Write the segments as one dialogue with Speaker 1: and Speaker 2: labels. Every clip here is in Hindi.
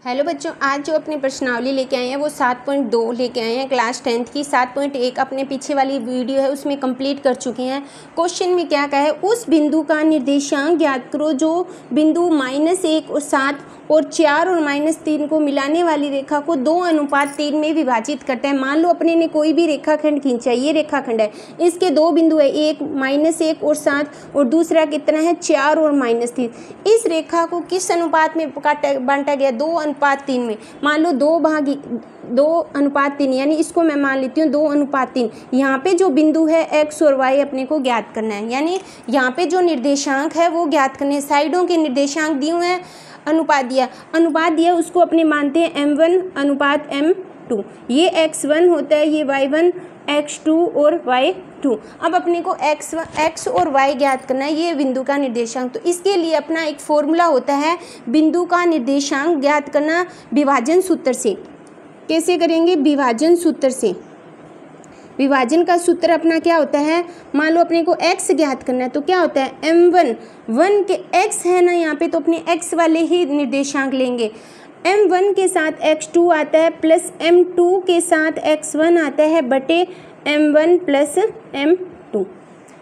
Speaker 1: हेलो बच्चों, आज जो अपनी प्रश्नावली लेके आए हैं वो 7.2 लेके आए हैं क्लास 10th की। 7.1 अपने पीछे वाली वीडियो है उसमें कंप्लीट कर चुके हैं। क्वेश्चन में क्या कहा है, उस बिंदु का निर्देशांक ज्ञात करो जो बिंदु -1 और 7 और 4 और -3 को मिलाने वाली रेखा को 2:3 में विभाजित करता है। मान लो अपने ने कोई भी रेखाखंड खींचा है, ये रेखाखंड है, इसके दो बिंदु है, एक -1 और 7 और दूसरा कितना है 4 और -3। इस रेखा को किस अनुपात में बांटा गया, 2:3 में। मान लो 2:3 यानी इसको मैं मान लेती हूँ 2:3। यहाँ पे जो बिंदु है x और y अपने को ज्ञात करना है, यानी यहाँ पे जो निर्देशांक है वो ज्ञात करने हैं। साइडों के निर्देशांक दिए हुए हैं, अनुपात दिया उसको अपने मानते हैं m1:m2। ये x1 होता है, ये y1, x2 और y2। अब अपने को x और y ज्ञात करना है, ये बिंदु का निर्देशांक। तो इसके लिए अपना एक फॉर्मूला होता है बिंदु का निर्देशांक ज्ञात करना विभाजन सूत्र से। कैसे करेंगे, विभाजन सूत्र से। विभाजन का सूत्र अपना क्या होता है, मान लो अपने को x ज्ञात करना है तो क्या होता है m1 के x है ना यहाँ पे, तो अपने x वाले ही निर्देशांक लेंगे। m1 के साथ x2 आता है प्लस m2 के साथ x1 आता है बटे m1 प्लस m2।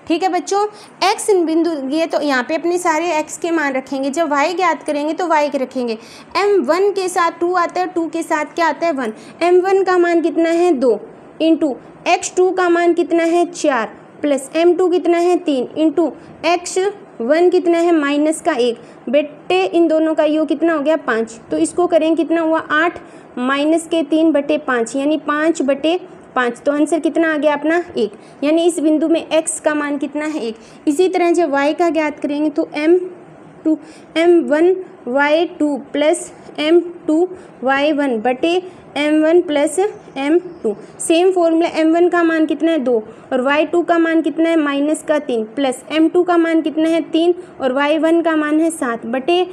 Speaker 1: ठीक है बच्चों, x बिंदु ये तो यहाँ पे अपने सारे x के मान रखेंगे। जब y ज्ञात करेंगे तो y के रखेंगे। m1 के साथ 2 आता है, 2 के साथ क्या आता है 1। m1 का मान कितना है 2 इंटू x2 का मान कितना है 4 प्लस m2 कितना है 3 इंटू x1 कितना है -1 बेटे इन दोनों का योग कितना हो गया 5। तो इसको करें कितना हुआ 8 -3 बटे 5 यानी 5/5। तो आंसर कितना आ गया अपना 1, यानी इस बिंदु में x का मान कितना है 1। इसी तरह जब y का ज्ञात करेंगे तो m1 y2 plus m2 y1 बटे m1 plus m2। Same formula, m1 का मान कितना है 2 और y2 का मान कितना है -3 प्लस m2 का मान कितना है 3 और y1 का मान है 7 बटे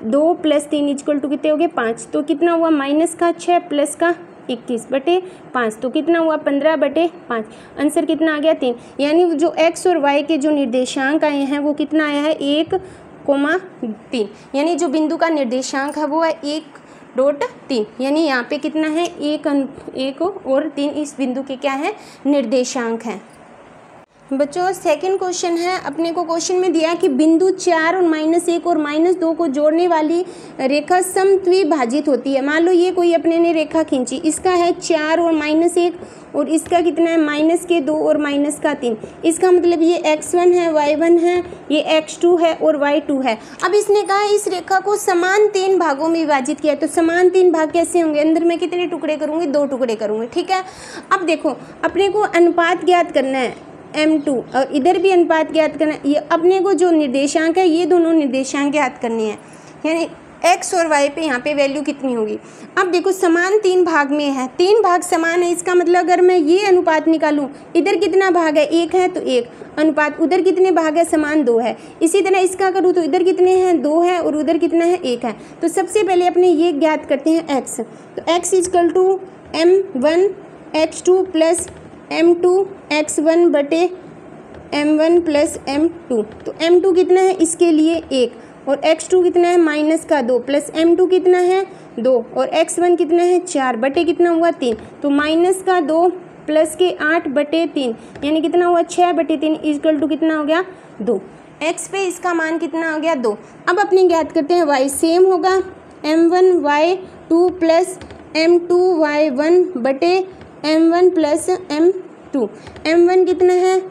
Speaker 1: 2 प्लस 3 इक्वल टू कितने हो गए 5। तो कितना हुआ -6 प्लस 21 बटे 5, तो कितना हुआ 15/5। आंसर कितना आ गया 3। यानी जो x और y के जो निर्देशांक आए हैं वो कितना आया है 1,3। यानी जो बिंदु का निर्देशांक है वो है 1.3। यानी यहाँ पे कितना है 1 और 3 इस बिंदु के क्या है निर्देशांक हैं। बच्चों सेकंड क्वेश्चन है, अपने को क्वेश्चन में दिया कि बिंदु 4 और -1 और -2 को जोड़ने वाली रेखा समद्विभाजित होती है। मान लो ये कोई अपने ने रेखा खींची, इसका है 4 और -1 और इसका कितना है -2 और -3। इसका मतलब ये x1 है, y1 है, ये x2 है और y2 है। अब इसने कहा इस रेखा को समान 3 भागों में विभाजित किया। तो समान 3 भाग कैसे होंगे, अंदर में कितने टुकड़े करूँगी 2 टुकड़े करूँगी। ठीक है, अब देखो अपने को अनुपात ज्ञात करना है m2 और इधर भी अनुपात ज्ञात करना है। ये अपने को जो निर्देशांक है ये दोनों निर्देशांक ज्ञात करने हैं, यानी x और y पे यहाँ पे वैल्यू कितनी होगी। अब देखो समान 3 भाग में है, 3 भाग समान है, इसका मतलब अगर मैं ये अनुपात निकालूं, इधर कितना भाग है 1 है तो 1 अनुपात, उधर कितने भाग है समान 2 है। इसी तरह इसका करूँ तो इधर कितने हैं 2 है और उधर कितना है 1 है। तो सबसे पहले अपने ये ज्ञात करते हैं x। तो x = m1 x2 plus m2 x1 बटे m1 प्लस m2। तो m2 कितना है इसके लिए 1 और x2 कितना है -2 प्लस m2 कितना है 2 और x1 कितना है 4 बटे कितना हुआ 3। तो -2 प्लस के 8/3 यानी कितना हुआ 6/3 इक्वल टू कितना हो गया 2। x पे इसका मान कितना हो गया 2। अब अपने ज्ञात करते हैं y। सेम होगा m1 y2 plus m2 y1 बटे m1 प्लस m2। m1 कितना है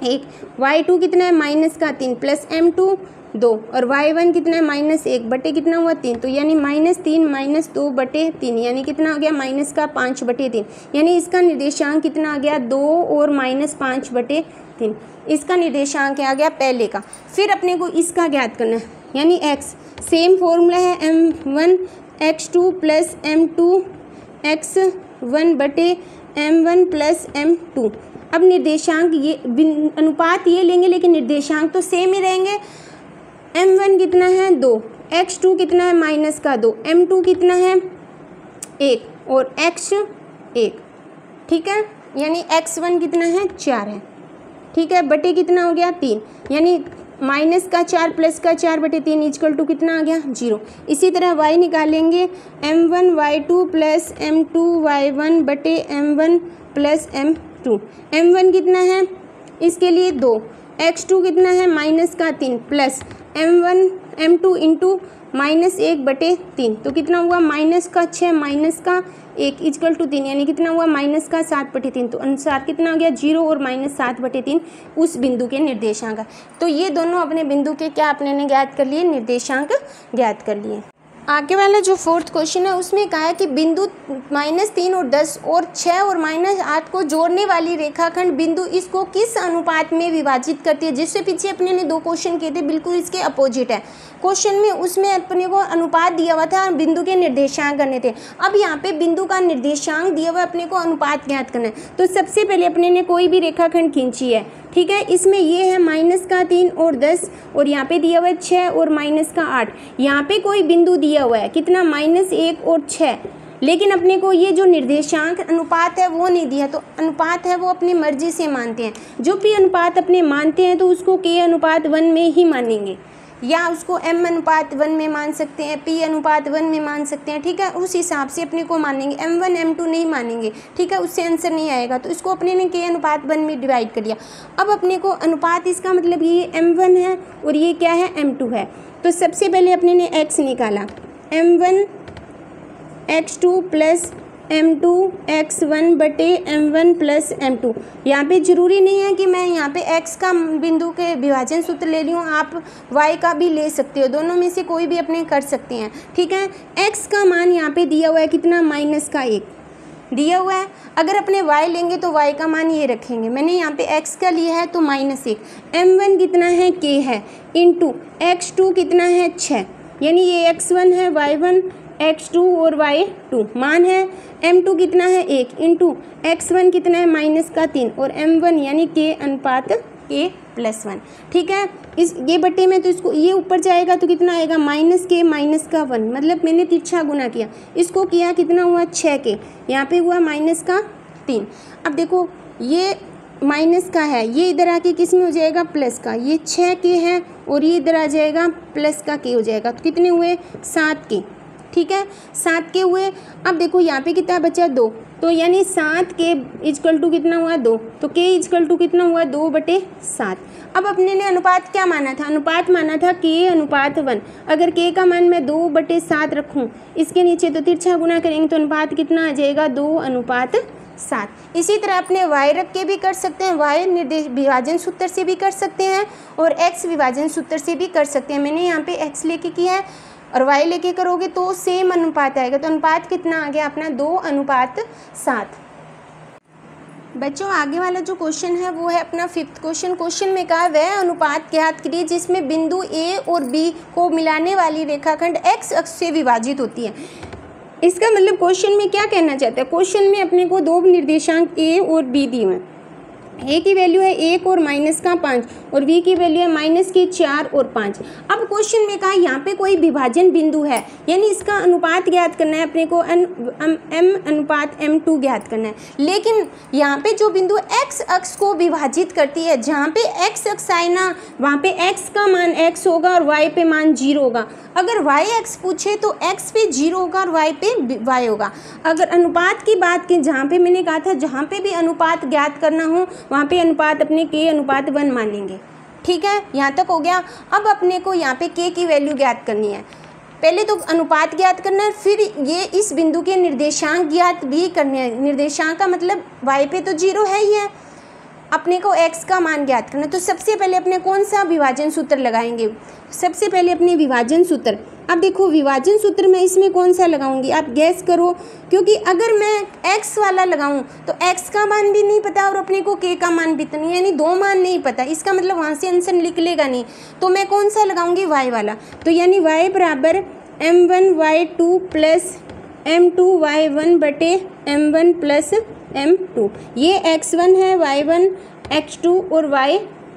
Speaker 1: 1, y2 कितना है -3 प्लस m2 2 और y1 कितना है -1 बटे कितना हुआ 3। तो यानी -3 -2/3 यानी कितना आ गया -5/3। यानी इसका निर्देशांक कितना आ गया 2 और -5/3। इसका निर्देशांक आ गया पहले का। फिर अपने को इसका ज्ञात करना है, यानी x। सेम फॉर्मूला है m1 x2 plus m2 x1 बटे m1 प्लस m2। अब निर्देशांक ये अनुपात ये लेंगे लेकिन निर्देशांक तो सेम ही रहेंगे। m1 कितना है 2, x2 कितना है -2, m2 कितना है 1 और x1। ठीक है, यानी x1 कितना है 4 है। ठीक है, बटे कितना हो गया 3, यानी माइनस का 4 प्लस का 4/3 इक्वल टू कितना आ गया 0। इसी तरह y निकालेंगे m1y2 प्लस m2y1 बटे m1 प्लस m2। m1 कितना है इसके लिए 2, x2 कितना है माइनस का 3 प्लस m2 इंटू -1/3 तो कितना हुआ माइनस का 6 माइनस का 1 इक्वल टू 3 यानी कितना हुआ माइनस का 7/3। तो अनुसार कितना आ गया 0 और -7/3 उस बिंदु के निर्देशांक। तो ये दोनों अपने बिंदु के क्या अपने ने ज्ञात कर लिए, निर्देशांक ज्ञात कर लिए। आगे वाला जो 4th क्वेश्चन है उसमें कहा है कि बिंदु -3 और 10 और 6 और -8 को जोड़ने वाली रेखाखंड बिंदु इसको किस अनुपात में विभाजित करती है। जिससे पीछे अपने ने 2 क्वेश्चन किए थे बिल्कुल इसके अपोजिट है क्वेश्चन में, उसमें अपने को अनुपात दिया हुआ था, बिंदु के निर्देशांक करने थे। अब यहाँ पे बिंदु का निर्देशांक दिया हुआ अपने को अनुपात ज्ञात करना है। तो सबसे पहले अपने ने कोई भी रेखाखंड खींची है, ठीक है, इसमें ये है -3 और 10 और यहाँ पे दिया हुआ है 6 और -8। यहाँ पे कोई बिंदु दिया हुआ है कितना -1 और 6, लेकिन अपने को ये जो निर्देशांक अनुपात है वो नहीं दिया। तो अनुपात है वो अपनी मर्जी से मानते हैं, जो भी अनुपात अपने मानते हैं तो उसको k/1 में ही मानेंगे, या उसको m/1 में मान सकते हैं, p/1 में मान सकते हैं, ठीक है, उस हिसाब से अपने को मानेंगे। m1 m2 नहीं मानेंगे, ठीक है, उससे आंसर नहीं आएगा। तो इसको अपने ने k/1 में डिवाइड कर लिया। अब अपने को अनुपात इसका मतलब ये m1 है और ये क्या है m2 है। तो सबसे पहले अपने ने x निकाला, m1 x2 plus m2 x1 बटे m1 प्लस m2। यहाँ पे ज़रूरी नहीं है कि मैं यहाँ पे x का बिंदु के विभाजन सूत्र ले लूँ, आप y का भी ले सकते हो, दोनों में से कोई भी अपने कर सकते हैं, ठीक है। x का मान यहाँ पे दिया हुआ है कितना -1 दिया हुआ है। अगर अपने y लेंगे तो y का मान ये रखेंगे, मैंने यहाँ पे x का लिया है तो -1। m1 कितना है k है इंटू x2 कितना है 6, यानी ये x1 है y1 x2 और y2 मान है। m2 कितना है 1 इंटू x1 कितना है -3 और m1 यानी k/k+1, ठीक है। इस ये बटे में तो इसको ये ऊपर जाएगा तो कितना आएगा -1, मतलब मैंने तिरछा गुना किया, इसको किया कितना हुआ 6k, यहाँ पे हुआ -3। अब देखो ये माइनस का है, ये इधर आके किस में हो जाएगा प्लस का, ये 6k है और ये इधर आ जाएगा प्लस का k हो जाएगा। तो कितने हुए 7k, ठीक है, 7k हुए। अब देखो यहाँ पे कितना बचा 2, तो यानी 7k इक्वल टू कितना हुआ 2, तो k इक्वल टू कितना हुआ 2/7। अब अपने ने अनुपात क्या माना था, अनुपात माना था k/1। अगर k का मान मैं 2/7 रखूँ, इसके नीचे तो तिरछा गुना करेंगे तो अनुपात कितना आ जाएगा 2/7। इसी तरह अपने y रख के भी कर सकते हैं, y निर्देश विभाजन सूत्र से भी कर सकते हैं और x विभाजन सूत्र से भी कर सकते हैं। मैंने यहाँ पे x लेके किया है और y लेके करोगे तो सेम अनुपात आएगा। तो अनुपात कितना आ गया अपना 2/7। बच्चों आगे वाला जो क्वेश्चन है वो है अपना 5th क्वेश्चन। क्वेश्चन में कहा वह अनुपात ज्ञात करिए जिसमें बिंदु a और b को मिलाने वाली रेखाखंड x अक्ष से विभाजित होती है। इसका मतलब क्वेश्चन में क्या कहना चाहता है, क्वेश्चन में अपने को 2 निर्देशांक a और b दिए हैं। a की वैल्यू है 1 और -5 और b की वैल्यू है -4 और 5। अब क्वेश्चन में कहा यहाँ पे कोई विभाजन बिंदु है, यानी इसका अनुपात ज्ञात करना है अपने को, m/m2 ज्ञात करना है। लेकिन यहाँ पे जो बिंदु x अक्ष को विभाजित करती है, जहाँ पे x अक्ष आए ना वहाँ पे x का मान x होगा और y पे मान 0 होगा। अगर y x पूछे तो x पे 0 होगा और y पे y होगा। अगर अनुपात की बात की, जहाँ पे मैंने कहा था जहाँ पे भी अनुपात ज्ञात करना हो वहाँ पे अनुपात अपने k/1 मानेंगे, ठीक है, यहाँ तक हो गया। अब अपने को यहाँ पे k की वैल्यू ज्ञात करनी है। पहले तो अनुपात ज्ञात करना है, फिर ये इस बिंदु के निर्देशांक ज्ञात भी करने हैं। निर्देशांक का मतलब y पे तो 0 है ही है, अपने को x का मान ज्ञात करना है। तो सबसे पहले अपने कौन सा विभाजन सूत्र लगाएंगे, सबसे पहले अपने विभाजन सूत्र। अब देखो विभाजन सूत्र मैं इसमें कौन सा लगाऊंगी, आप गैस करो, क्योंकि अगर मैं x वाला लगाऊं तो x का मान भी नहीं पता और अपने को k का मान भी तो नहीं, यानी 2 मान नहीं पता, इसका मतलब वहाँ से आंसर निकलेगा नहीं। तो मैं कौन सा लगाऊंगी y वाला, तो यानी y बराबर m1y2 प्लस m2y1 बटे m1 प्लस m2। ये x1 है, y1 x2 और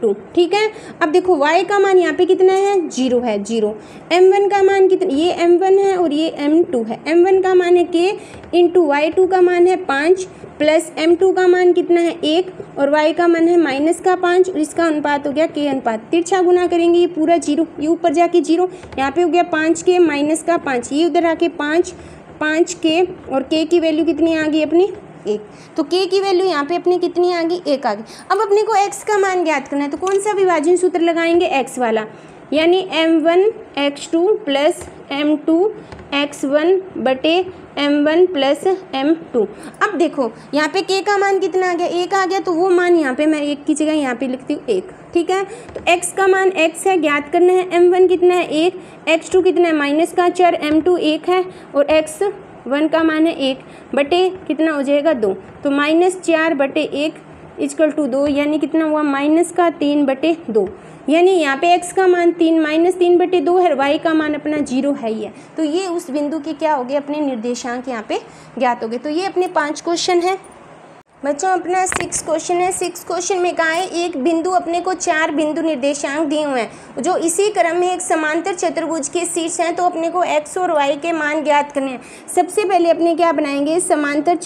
Speaker 1: 2। ठीक है, अब देखो y का मान यहाँ पे कितना है, 0 है, 0। m1 का मान कितना, ये m1 है और ये m2 है। m1 का मान है k इंटू y2 का मान है 5 प्लस m2 का मान कितना है 1 और y का मान है -5 और इसका अनुपात हो गया k अनुपात। तिरछा गुना करेंगे ये पूरा 0, ये ऊपर जाके 0, यहाँ पे हो गया 5k -5, ये उधर आके 5k और k की वैल्यू कितनी आ गई अपनी 1। तो k की वैल्यू यहाँ पे अपनी कितनी आ गई, 1 आ गई। अब अपने को x का मान ज्ञात करना है, तो कौन सा विभाजन सूत्र लगाएंगे, x वाला, यानी m1 x2 plus m2 x1 बटे m1 प्लस m2। अब देखो यहाँ पे k का मान कितना आ गया, 1 आ गया, तो वो मान यहाँ पे मैं 1 की जगह यहाँ पे लिखती हूँ 1। ठीक है, तो x का मान x है, ज्ञात करना है। m1 कितना है 1, x2 कितना है -4, m2 1 है और x1 का मान है 1 बटे कितना हो जाएगा 2, तो -4 बटे 1 इक्वल टू 2, यानी कितना हुआ -3 बटे 2, यानी यहाँ पे x का मान 3 बटे 2 है, y का मान अपना 0 है ही है। तो ये उस बिंदु के क्या हो गए, अपने निर्देशांक यहाँ पे ज्ञात हो गए। तो ये अपने 5 क्वेश्चन है। बच्चों अपना 6 क्वेश्चन है। 6 क्वेश्चन में कहा है एक बिंदु अपने को 4 बिंदु निर्देशांक दिए हुए हैं जो इसी क्रम में एक समांतर चतुर्भुज के शीर्ष हैं, तो अपने को x और y के मान ज्ञात करने हैं। सबसे पहले अपने क्या बनाएंगे, समांतर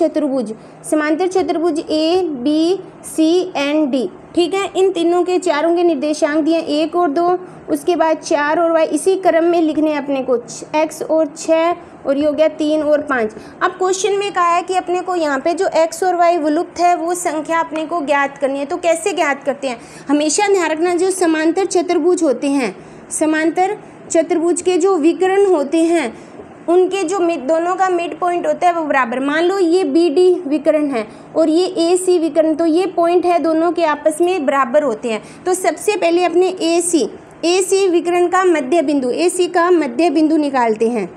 Speaker 1: चतुर्भुज A B C and D। ठीक है, इन तीनों के चारों के निर्देशांक दिए 1 और 2, उसके बाद 4 और y, इसी क्रम में लिखने हैं अपने को x और 6 और ये हो गया 3 और 5। अब क्वेश्चन में कहा है कि अपने को यहाँ पे जो x और y विलुप्त है वो संख्या अपने को ज्ञात करनी है। तो कैसे ज्ञात करते हैं, हमेशा ध्यान रखना, जो समांतर चतुर्भुज होते हैं, समांतर चतुर्भुज के जो विकर्ण होते हैं उनके जो दोनों का मिड पॉइंट होता है वो बराबर। मान लो ये BD विकर्ण है और ये AC विकर्ण, तो ये पॉइंट है दोनों के आपस में बराबर होते हैं। तो सबसे पहले अपने AC विकर्ण का मध्य बिंदु, AC का मध्य बिंदु निकालते हैं।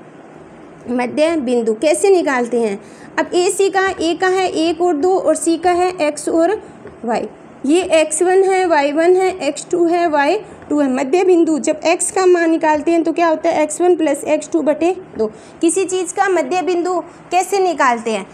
Speaker 1: मध्य बिंदु कैसे निकालते हैं, अब AC का A का है 1 और 2 और C का है x और y, ये x1 है, y1 है, x2 है, y2 है। मध्य बिंदु जब x का मान निकालते हैं तो क्या होता है, x1 प्लस x2 बटे 2। किसी चीज़ का मध्य बिंदु कैसे निकालते हैं,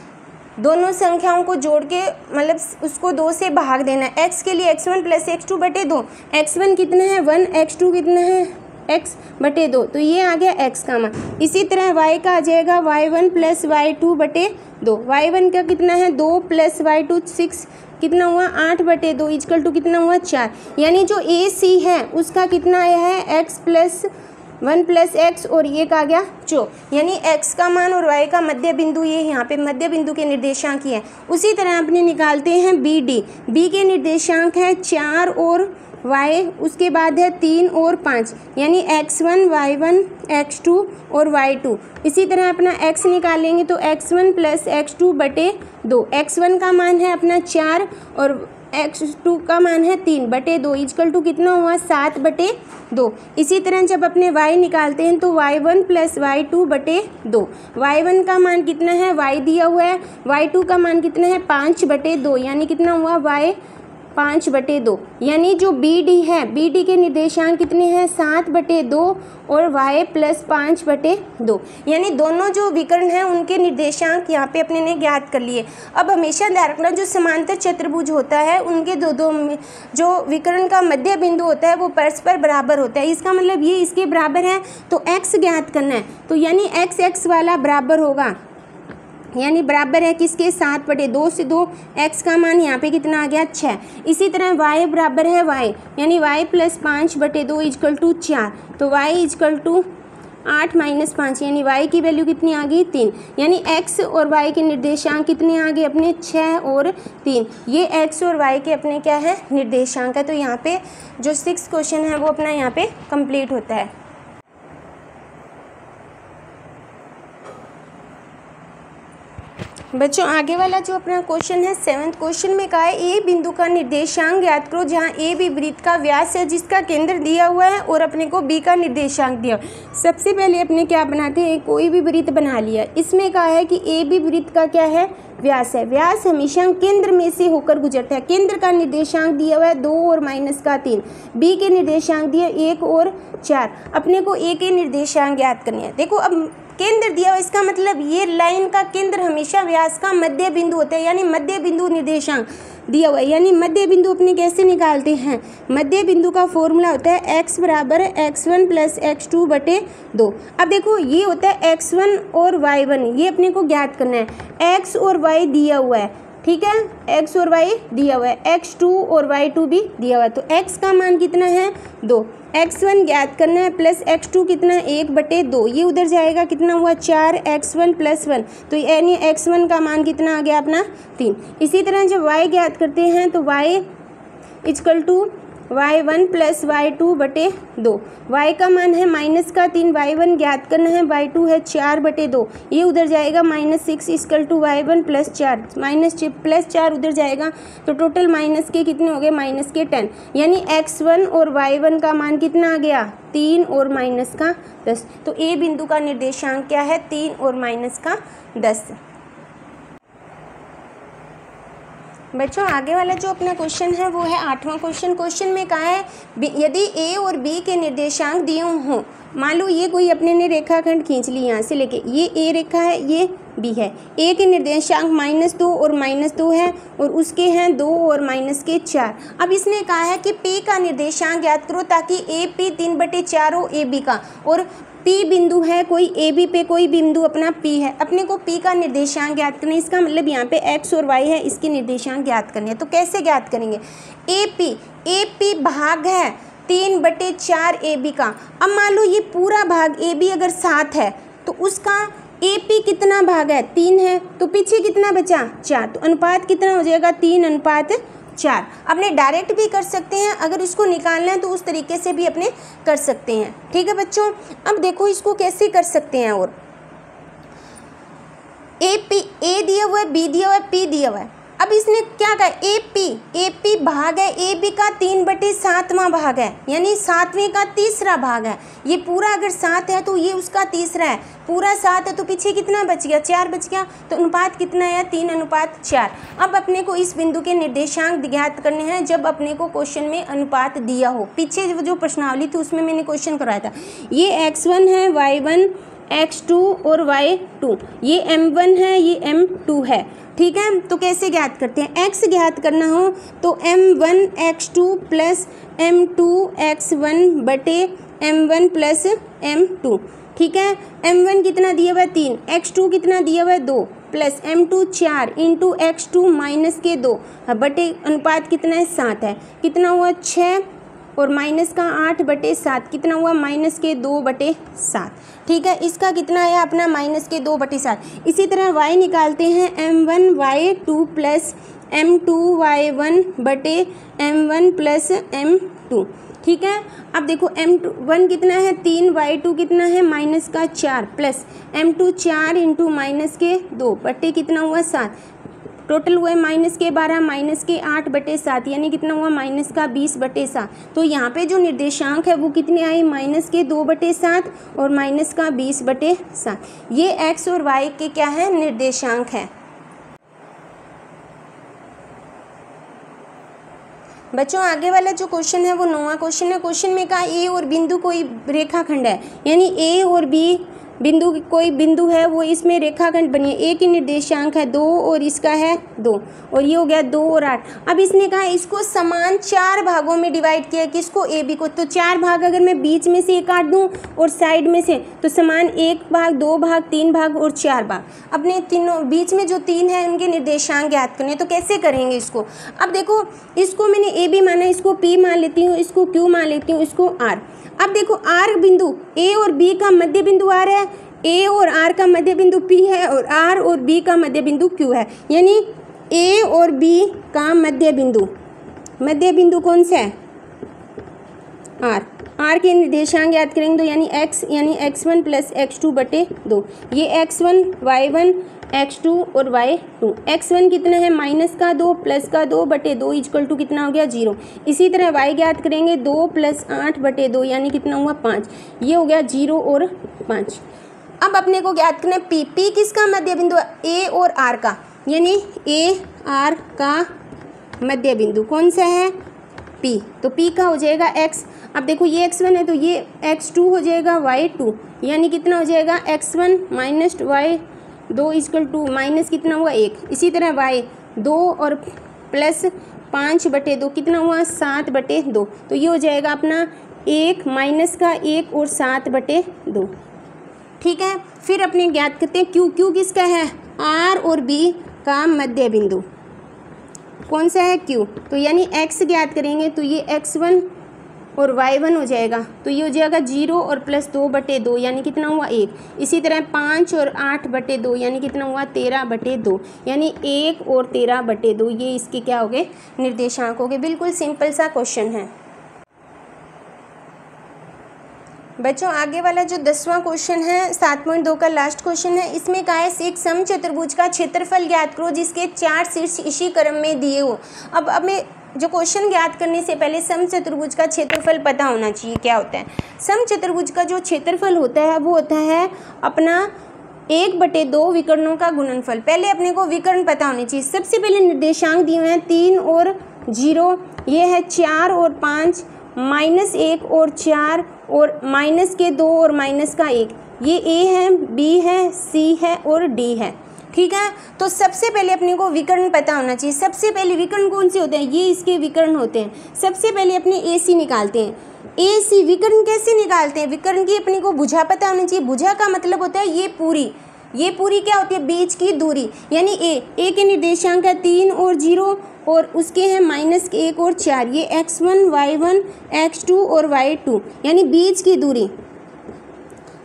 Speaker 1: दोनों संख्याओं को जोड़ के मतलब उसको 2 से भाग देना है। x के लिए x1 प्लस x2 बटे 2, x1 कितना है 1, x2 कितना है x बटे 2, तो ये आ गया x का मान। इसी तरह y का आ जाएगा y1 प्लस y2 बटे 2, y1 का कितना है 2 प्लस y2 6, कितना हुआ 8 बटे 2 इक्वल टू कितना हुआ 4। यानी जो AC है उसका कितना आया है x प्लस 1 प्लस x और ये का आ गया 4, यानी x का मान और y का मध्य बिंदु, ये यहाँ पे मध्य बिंदु के निर्देशांक ही है। उसी तरह अपने निकालते हैं BD, B के निर्देशांक है 4 और y, उसके बाद है 3 और 5, यानी x1 y1 x2 और y2। इसी तरह अपना x निकालेंगे तो x1 प्लस x2 बटे 2, x1 का मान है अपना 4 और x2 का मान है 3 बटे 2 इक्वल टू कितना हुआ 7 बटे 2। इसी तरह जब अपने y निकालते हैं तो y1 प्लस y2 बटे 2, y1 का मान कितना है y दिया हुआ है, y2 का मान कितना है 5 बटे 2, यानी कितना हुआ y 5 बटे 2। यानी जो BD है, BD के निर्देशांक कितने हैं 7 बटे 2 और y प्लस 5 बटे 2, यानी दोनों जो विकर्ण हैं उनके निर्देशांक यहाँ पे अपने ने ज्ञात कर लिए। अब हमेशा ध्यान रखना, जो समांतर चतुर्भुज होता है उनके दो जो विकर्ण का मध्य बिंदु होता है वो परस्पर बराबर होता है। इसका मतलब ये इसके बराबर है तो x ज्ञात करना है, तो यानी x वाला बराबर होगा, यानी बराबर है किसके 7 बटे 2 से 2, x का मान यहाँ पे कितना आ गया 6। इसी तरह y बराबर है y, यानी y प्लस 5 बटे 2 इक्वल टू 4, तो y इक्वल टू 8 माइनस 5, यानी y की वैल्यू कितनी आ गई 3, यानी x और y के निर्देशांक कितने आ गए अपने 6 और 3। ये x और y के अपने क्या है निर्देशांक है। तो यहाँ पे जो 6 क्वेश्चन है वो अपना यहाँ पे कंप्लीट होता है। बच्चों आगे वाला जो अपना क्वेश्चन है 7th क्वेश्चन में कहा है ए बिंदु का निर्देशांक ज्ञात करो जहां ए बी वृत्त का व्यास है जिसका केंद्र दिया हुआ है और अपने को बी का निर्देशांक दिया। सबसे पहले अपने क्या बनाते हैं, कोई भी वृत्त बना लिया। इसमें कहा है कि ए बी वृत्त का क्या है व्यास है। व्यास हमेशा केंद्र में से होकर गुजरता है। केंद्र का निर्देशांक दिया हुआ है 2 और -3, बी के निर्देशांक दिए 1 और 4। अपने को ए के निर्देशांक ज्ञात करने हैं। देखो अब केंद्र दिया हुआ, इसका मतलब ये लाइन का केंद्र हमेशा व्यास का मध्य बिंदु होता है, यानी मध्य बिंदु निर्देशांक दिया हुआ है। यानी मध्य बिंदु अपने कैसे निकालते हैं, मध्य बिंदु का फॉर्मूला होता है x बराबर x1 प्लस x2 बटे 2। अब देखो ये होता है x1 और y1, ये अपने को ज्ञात करना है। x और y दिया हुआ है, ठीक है, x और y दिया हुआ है, x2 और y2 भी दिया हुआ है। तो x का मान कितना है 2, x1 ज्ञात करना है प्लस x2 कितना 1/2, ये उधर जाएगा कितना हुआ 4, x1 प्लस 1, तो यानी x1 का मान कितना आ गया अपना 3। इसी तरह जब y ज्ञात करते हैं तो y equal to y1 plus y2 बटे 2, y का मान है -3, y1 ज्ञात करना है, y2 है 4/2, ये उधर जाएगा -6 equal to y1 plus 4, plus 4 उधर जाएगा, तो टोटल माइनस के कितने हो गए -10, यानी x1 और y1 का मान कितना आ गया 3 और -10। तो ए बिंदु का निर्देशांक क्या है 3 और -10। बच्चों आगे वाला जो अपना क्वेश्चन है वो है 8वां क्वेश्चन। क्वेश्चन में कहा है यदि ए और बी के निर्देशांक दिए हों, मान लो ये कोई अपने ने रेखाखंड खींच ली, यहाँ से लेके ये ए रेखा है, ये बी है, ए के निर्देशांक -2 और -2 है और उसके हैं 2 और -4। अब इसने कहा है कि पी का निर्देशांक ज्ञात करो ताकि ए पी 3/4 हो ए बी का, और पी बिंदु है कोई ए बी पे कोई बिंदु अपना पी है, अपने को पी का निर्देशांक ज्ञात करना है। इसका मतलब यहाँ पे एक्स और वाई है, इसके निर्देशांक ज्ञात करने हैं। तो कैसे ज्ञात करेंगे, ए पी भाग है 3/4 ए बी का। अब मान लो ये पूरा भाग ए बी अगर 7 है तो उसका ए पी कितना भाग है 3 है, तो पीछे कितना बचा 4, तो अनुपात कितना हो जाएगा 3:4। अपने डायरेक्ट भी कर सकते हैं, अगर इसको निकालना है तो उस तरीके से भी अपने कर सकते हैं, ठीक है बच्चों। अब देखो इसको कैसे कर सकते हैं, और ए दिया हुआ है, बी दिया हुआ है, पी दिया हुआ है। अब इसने क्या कहा, ए पी भाग है ए बी का 3/7वां भाग है, यानी 7वें का तीसरा भाग है। ये पूरा अगर 7 है तो ये उसका तीसरा है, पूरा 7 है तो पीछे कितना बच गया 4 बच गया, तो अनुपात कितना है 3:4। अब अपने को इस बिंदु के निर्देशांक ज्ञात करने हैं जब अपने को क्वेश्चन में अनुपात दिया हो। पीछे जो प्रश्नावली थी उसमें मैंने क्वेश्चन कराया था, ये x1 है, y1, x2 और y2, ये m1 है, ये m2 है, ठीक है। तो कैसे ज्ञात करते हैं, x ज्ञात करना हो तो m1 x2 plus m2 x1 बटे m1 प्लस m2, ठीक है। m1 कितना दिया हुआ है 3, x2 कितना दिया हुआ है 2, plus m2 4 into x2 minus के 2 बटे अनुपात कितना है 7 है, कितना हुआ 6 और माइनस का 8/7 कितना हुआ -2/7, ठीक है। इसका कितना आया अपना -2/7। इसी तरह y निकालते हैं m1 y2 plus m2 y1 बटे m1 प्लस m2, ठीक है। अब देखो m1 कितना है 3, y2 कितना है -4 प्लस m2 4 इंटू -2 बटे कितना हुआ 7, टोटल हुआ है -12 -8/7, यानी कितना हुआ -20/7। तो यहाँ पे जो निर्देशांक है वो कितने आए -2/7 और -20/7। ये x और y के क्या है निर्देशांक है। बच्चों आगे वाला जो क्वेश्चन है वो 9वां क्वेश्चन है। क्वेश्चन में कहा ए और बिंदु कोई रेखाखंड है, यानी ए और बी बिंदु कोई बिंदु है वो इसमें रेखाखंड बनी है। ए की निर्देशांक है 2 और इसका है 2 और ये हो गया 2 और 8। अब इसने कहा इसको समान 4 भागों में डिवाइड किया, किसको ए बी को, तो 4 भाग अगर मैं बीच में से काट दूं और साइड में से तो समान 1 भाग 2 भाग 3 भाग और 4 भाग। अपने तीनों बीच में जो 3 है उनके निर्देशांक ज्ञात करने, तो कैसे करेंगे इसको। अब देखो इसको मैंने ए बी माना, इसको पी मान लेती हूँ, इसको क्यू मान लेती हूँ, इसको आर। अब देखो आर बिंदु ए और बी का मध्य बिंदु आर है, ए और आर का मध्य बिंदु पी है और आर और बी का मध्य बिंदु क्यू है, यानी ए और बी का मध्य बिंदु कौन सा है आर के निर्देशांक ज्ञात करेंगे तो यानी x1 प्लस x2 बटे 2, ये x1 y1 x2 और y2। x1 कितना है -2 प्लस का 2 बटे 2 इक्वल टू कितना हो गया 0। इसी तरह y ज्ञात करेंगे 2 + 8 बटे 2 यानी कितना हुआ 5, ये हो गया 0 और 5। अब अपने को ज्ञात करना है पी किसका मध्य बिंदु है, ए और आर का, यानी ए आर का मध्य बिंदु कौन सा है P, तो P का हो जाएगा x। अब देखो ये x1 है तो ये x2 हो जाएगा y2, यानी कितना हो जाएगा x1 minus y2 equal to minus कितना हुआ 1। इसी तरह y2 और प्लस 5/2 कितना हुआ 7/2, तो ये हो जाएगा अपना 1 माइनस का 1 और 7/2। ठीक है, फिर अपने ज्ञात करते हैं Q। Q किसका है, R और B का मध्य बिंदु कौन सा है Q, तो यानी x ज्ञात करेंगे तो ये x1 और y1 हो जाएगा, तो ये हो जाएगा 0 और प्लस 2/2 यानी कितना हुआ 1। इसी तरह 5 और 8/2 यानी कितना हुआ 13/2, यानी 1 और 13/2 ये इसके क्या हो गए निर्देशांक हो गए। बिल्कुल सिंपल सा क्वेश्चन है बच्चों। आगे वाला जो 10वां क्वेश्चन है 7.2 का लास्ट क्वेश्चन है, इसमें कहा है एक समचतुर्भुज का क्षेत्रफल ज्ञात करो जिसके 4 शीर्ष इसी क्रम में दिए हो। अब हमें जो क्वेश्चन ज्ञात करने से पहले समचतुर्भुज का क्षेत्रफल पता होना चाहिए क्या होता है। समचतुर्भुज का जो क्षेत्रफल होता है वो होता है अपना 1/2 विकर्णों का गुणनफल। पहले अपने को विकर्ण पता होने चाहिए। सबसे पहले निर्देशांक दिए हुए हैं 3 और 0, ये है 4 और 5, -1 और 4 और माइनस के 2 और माइनस का 1, ये A है, B है, C है और D है। ठीक है, तो सबसे पहले अपने को विकर्ण पता होना चाहिए। सबसे पहले विकर्ण कौन से होते हैं, ये इसके विकर्ण होते हैं। सबसे पहले अपने AC निकालते हैं। AC विकर्ण कैसे निकालते हैं, विकर्ण की अपने को भुजा पता होना चाहिए। भुजा का मतलब होता है ये पूरी क्या होती है बीच की दूरी, यानी A के निर्देशांक है 3 और 0 और उसके हैं -1 और 4, ये x1 y1 x2 और y2 यानी बीच की दूरी।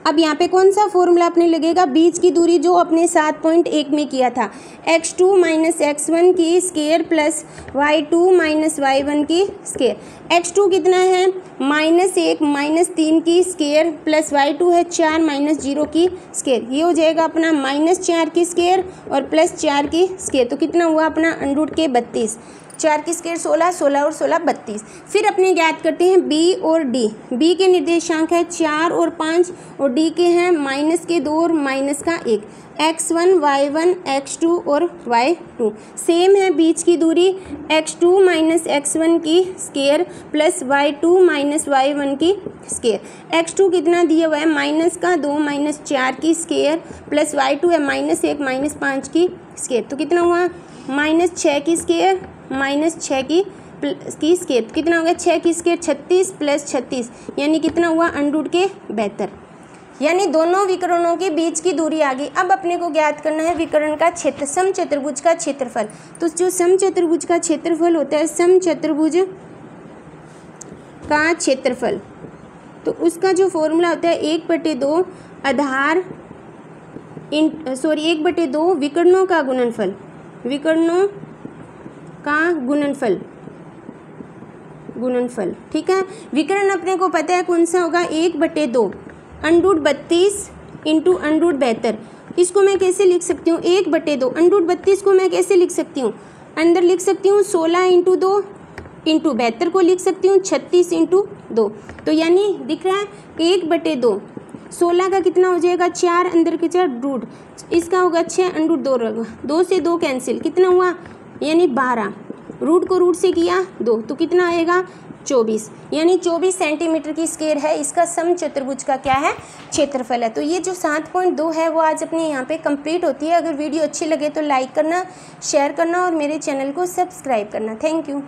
Speaker 1: अब यहाँ पे कौन सा फॉर्मूला अपने लगेगा, बीच की दूरी जो अपने 7.1 में किया था, x2 - x1 की स्क्वायर प्लस y2 - y1 की स्क्वायर। x2 कितना है -1 - 3 की स्क्वायर प्लस y2 है 4 - 0 की स्क्वायर, ये हो जाएगा अपना -4 की स्क्वायर और प्लस 4 की स्क्वायर, तो कितना हुआ अपना √32। 4 की स्क्वायर 16, 16 और 16 32। फिर अपने ज्ञात करते हैं B और D। B के निर्देशांक है 4 और 5 और D के हैं -2 और -1, x1 y1 x2 और y2। सेम है बीच की दूरी x2 - x1 की स्क्वायर प्लस y2 - y1 की स्क्वायर। x2 कितना दिया हुआ है -2 - 4 की स्क्वायर प्लस y2 है -1 - 5 की स्क्वायर, तो कितना हुआ -6 की स्क्वायर -6 की स्क्वायर, कितना हो गया 6 की स्क्वायर 36 प्लस 36 यानी कितना हुआ √72, यानी दोनों विकर्णों के बीच की दूरी आ गई। अब अपने को ज्ञात करना है विकर्ण का क्षेत्र, समचतुर्भुज का क्षेत्रफल। तो जो समचतुर्भुज का क्षेत्रफल होता है, समचतुर्भुज का क्षेत्रफल, तो उसका जो फॉर्मूला होता है 1/2 आधार 1/2 विकर्णों का गुणनफल, विकर्णों का गुणनफल। ठीक है, विकर्ण अपने को पता है कौन सा होगा 1/2 √32 इंटू √72। इसको मैं कैसे लिख सकती हूँ 1/2 √32 को मैं कैसे लिख सकती हूँ, अंदर लिख सकती हूँ 16 × 2 इंटू 72 को लिख सकती हूँ 36 × 2, तो यानी दिख रहा है 1/2 16 का कितना हो जाएगा 4, अंदर के 4 रूट, इसका होगा 6 √2 रहेगा, 2 से 2 कैंसिल, कितना हुआ यानी 12, रूट को रूट से किया 2, तो कितना आएगा 24, यानी 24 सेंटीमीटर की स्क्वायर है इसका समचतुर्भुज का क्या है क्षेत्रफल है। तो ये जो 7.2 है वो आज अपने यहाँ पे कंप्लीट होती है। अगर वीडियो अच्छी लगे तो लाइक करना, शेयर करना और मेरे चैनल को सब्सक्राइब करना। Thank you.